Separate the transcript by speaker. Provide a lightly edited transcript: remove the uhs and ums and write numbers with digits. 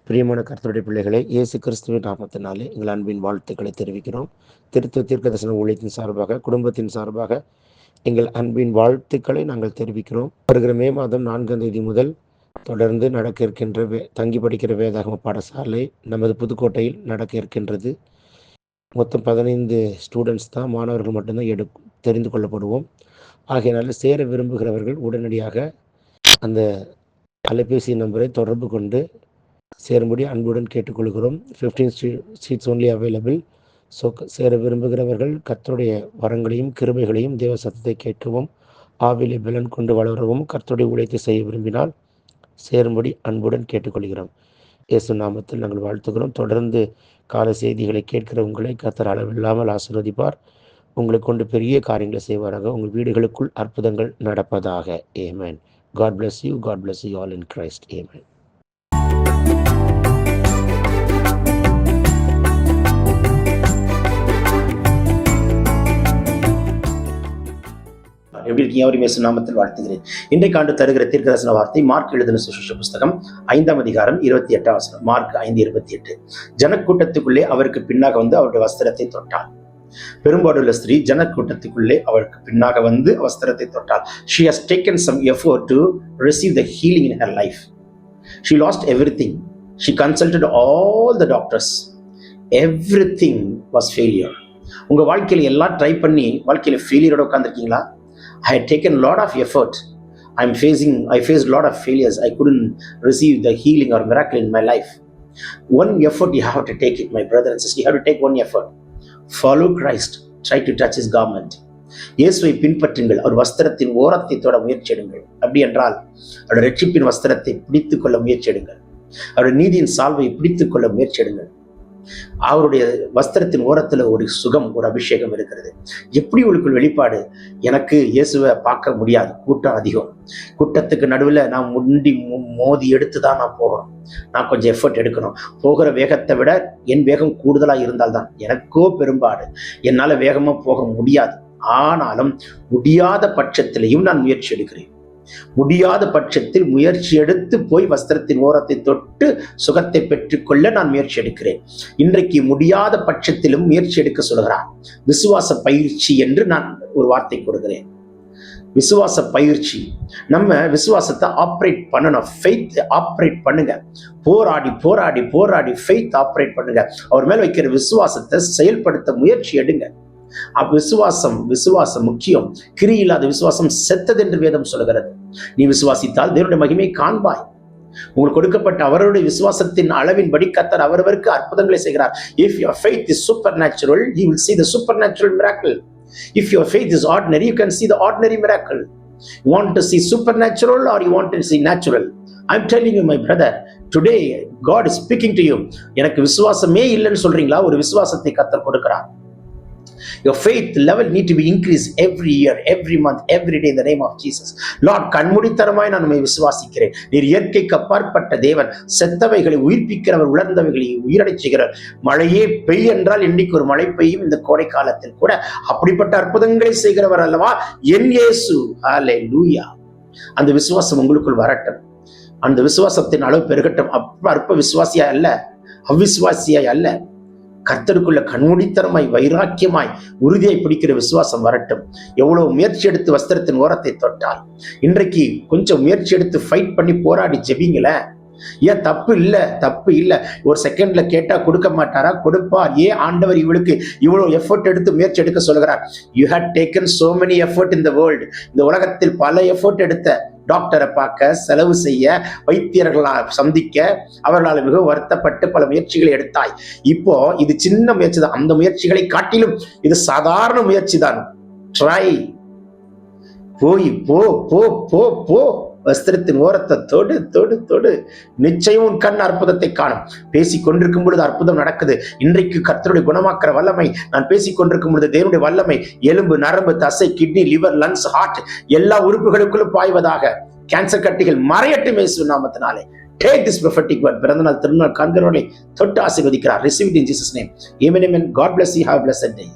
Speaker 1: பிரியமான கர்த்தருடைய பிள்ளைகளை, இயேசு கிறிஸ்துவின் நாமத்தினாலே எங்கள் அன்பின் வாழ்த்துக்களை தெரிவிக்கிறோம். திருத்துவ தீர்க்கதரிசன ஊழியத்தின் சார்பாக, குடும்பத்தின் சார்பாக எங்கள் அன்பின் வாழ்த்துக்களை நாங்கள் தெரிவிக்கிறோம். வருகிற மே மாதம் 4ஆம் தேதி முதல் தொடர்ந்து நடக்க இருக்கின்ற தங்கி படிக்கிற வேதாகம பாடசாலை நமது புதுக்கோட்டையில் நடக்க இருக்கின்றது. மொத்தம் 15 ஸ்டூடெண்ட்ஸ் தான், மாணவர்கள் மட்டும்தான் தெரிந்து கொள்ளப்படுவோம். ஆகையினால சேர விரும்புகிறவர்கள் உடனடியாக அந்த அலைபேசி நம்பரை தொடர்பு கொண்டு சேரும்படி அன்புடன் கேட்டுக்கொள்கிறோம். 15 சீட்ஸ் ஒன்லி அவைலபிள். ஸோ சேர விரும்புகிறவர்கள் கர்த்தருடைய வரங்களையும் கிருபைகளையும் தேவ சத்தத்தை கேட்கவும் ஆவிலே பலன் கொண்டு வளரவும் கர்த்தருடைய ஊழியத்தை செய்ய விரும்பினால் சேரும்படி அன்புடன் கேட்டுக்கொள்கிறோம். இயேசு நாமத்தில் நாங்கள் வாழ்த்துகிறோம். தொடர்ந்து கால செய்திகளை கேட்கிற உங்களை கர்த்தர் அளவில்லாமல் ஆசீர்வதிப்பார். உங்களை கொண்டு பெரிய காரியங்களை செய்வாராக. உங்கள் வீடுகளுக்குள் அற்புதங்கள் நடப்பதாக. ஆமென். God bless you. God bless you all in Christ. Amen.
Speaker 2: எப்படி இருக்கீங்க? அவரையும் இயேசு நாமத்தில் வாழ்த்துகிறேன். இன்றைக்கு ஆண்டு தருகிற தீர்க்கதரிசன வார்த்தை மார்க் எழுதின சுவிசேஷ புஸ்தகம் 5ஆம் அதிகாரம் 28ஆம் வசனம். மார்க் 5:28. ஜனக்கூட்டத்துக்குள்ளே அவருக்கு பின்னாக வந்து அவருடைய வஸ்திரத்தை தொட்டாள். பெரும்பாடுள்ள ஸ்திரீ ஜனக்கூட்டத்துக்குள்ளே அவருக்கு பின்னாக வந்து வஸ்திரத்தை தொட்டாள். She has taken some effort to receive the healing in her life. She lost everything. She consulted all the doctors. Everything was failure. உங்க வாழ்க்கையில எல்லாம் ட்ரை பண்ணி வாழ்க்கையில ஃபெயிலியரோட உட்கார்ந்திருக்கீங்களா? I had taken a lot of effort. I faced a lot of failures. I couldn't receive the healing or miracle in my life. One effort you have to take it, my brother and sister. You have to take one effort. Follow Christ. Try to touch his garment. இயேசுவை பின்பற்றுங்கள். அவர் வஸ்திரத்தின் ஓரத்தை தொட முயற்சி எடுங்கள். அப்படி என்றால் அவருடைய ரட்சிப்பின் வஸ்திரத்தை பிடித்துக் கொள்ள முயற்சி எடுங்கள். அவருடைய நீதியின் சால்வை பிடித்துக் கொள்ள முயற்சி எடுங்கள். அவருடைய வஸ்திரத்தின் ஓரத்துல ஒரு சுகம், ஒரு அபிஷேகம் இருக்கிறது. எப்படி உங்களுக்குள் வெளிப்பாடு? எனக்கு இயேசுவை பார்க்க முடியாது, கூட்டம் அதிகம். கூட்டத்துக்கு நடுவில் நான் முண்டி மோதி எடுத்து தான் நான் போகணும். நான் கொஞ்சம் எஃபர்ட் எடுக்கணும். போகிற வேகத்தை விட என் வேகம் கூடுதலாக இருந்தால்தான் எனக்கோ பெரும்பாடு. என்னால் வேகமாக போக முடியாது. ஆனாலும் முடியாத பட்சத்திலையும் நான் முயற்சி எடுக்கிறேன். முடியாத பட்சத்தில் முயற்சி எடுத்து போய் வஸ்திரத்தின் ஓரத்தை தொட்டு சுகத்தை பெற்றுக்கொள்ள நான் முயற்சி எடுக்கிறேன். இன்றைக்கு முடியாத பட்சத்திலும் முயற்சி எடுக்க சொல்கிறார். விசுவாச பயிற்சி என்று நான் ஒரு வார்த்தை கொடுக்கிறேன். விசுவாச பயிற்சி. நம்ம விசுவாசத்தை ஆப்ரேட் பண்ணணும். ஃபெய்த் ஆப்ரேட் பண்ணுங்க. போராடி போராடி போராடி ஃபெய்த் ஆப்ரேட் பண்ணுங்க. அவர் மேல வைக்கிற விசுவாசத்தை செயல்படுத்த முயற்சி எடுங்க. விசுவாசம் முக்கியம். கிரியில்லாத விசுவாசம் செத்தது என்று வேதம் சொல்கிறது. நீ விசுவாசித்தால் தேவனுடைய மகிமையை காண்பாய். உங்களுக்கு கொடுக்கப்பட்ட அவருடைய விசுவாசத்தின் அளவின்படி கர்த்தர் அவரவருக்கு அற்புதங்களை செய்கிறார். If your faith is supernatural, you will see the supernatural miracle. If your faith is ordinary, you can see the ordinary miracle. You want to see supernatural or you want to see natural? I'm telling you, my brother, today God is speaking to you. எனக்கு விசுவாசமே இல்லைன்னு சொல்றீங்களா? ஒரு விசுவாசத்தை கர்த்தர் கொடுக்கிறார். Your faith level need to be increased every year, every month, every day in the name of Jesus. Lord, கண்மூடித்தனமாய் நான் உம்மை விசுவாசிக்கிறேன். நீர் இயற்கைக்கு அப்பாற்பட்ட தேவன். செத்தவைகளை உயிர்ப்பிக்கிறவர், உலர்ந்தவைகளை உயிரடைச் செய்கிறவர். மழையே பெய் என்றால் இன்னைக்கு ஒரு மழை பெய்யும். இந்த கோடை காலத்தில் கூட அப்படிப்பட்ட அற்புதங்களை செய்கிறவர் அல்லவா என் இயேசு. ஹல்லேலூயா. அந்த விசுவாசம் உங்களுக்குள் வரட்டும். அந்த விசுவாசத்தின் அளவு பெருகட்டும். அற்ப விசுவாசியா அல்ல, அவிசுவாசியாய் அல்ல. கர்த்தருக்குள்ள கண்மூடித்தனமாய் வைராக்கியமாய் உறுதியாய் பிடிக்கிற விசுவாசம் வரட்டும். எவ்வளவு முயற்சி எடுத்து வஸ்திரத்தின் ஓரத்தை தொட்டால், இன்றைக்கு கொஞ்சம் முயற்சி எடுத்து ஃபைட் பண்ணி போராடி ஜெபிங்கள. ஏன் தப்பு இல்ல. ஒரு செகண்ட்ல கேட்டா கொடுக்க மாட்டாரா? கொடுப்பார். ஏன் ஆண்டவர் இவளுக்கு இவ்வளவு எஃபர்ட் எடுத்து முயற்சி எடுக்க சொல்கிறார்? You had taken so many effort in the world. இந்த உலகத்தில் பல எஃபர்ட் எடுத்த. டாக்டரை பார்க்க, செலவு செய்ய, வைத்தியர்களால் சந்திக்க, அவர்களால் மிகவும் வருத்தப்பட்டு பல முயற்சிகளை எடுத்தாய். இப்போ இது சின்ன முயற்சி தான். அந்த முயற்சிகளை காட்டிலும் இது சாதாரண முயற்சி தான். ட்ரை. போய் போ போ போ போ வஸ்திரத்தின் ஓரத்தை தொடு தொடு தொடு. நிச்சயம் உன் கண் அற்புதத்தை காணும். பேசிக் கொண்டிருக்கும் பொழுது அற்புதம் நடக்குது. இன்றைக்கு கர்த்தருடைய குணமாக்குற வல்லமை, நான் பேசிக் கொண்டிருக்கும் பொழுது தேவனுடைய வல்லமை எலும்பு, நரம்பு, தசை, கிட்னி, லிவர், லங்ஸ், ஹார்ட் எல்லா உறுப்புகளுக்குள்ளும் பாய்வதாக. கேன்சர் கட்டிகள் மறையட்டும் இயேசு நாமத்தினாலே. Take this prophetic word. பிறந்தநாள் திருநாள் காண்கிறவர்களை தொட்டு ஆசீர்வதிக்கிறார். Receive it in Jesus' name. Amen, amen. God bless you. Have a blessed day.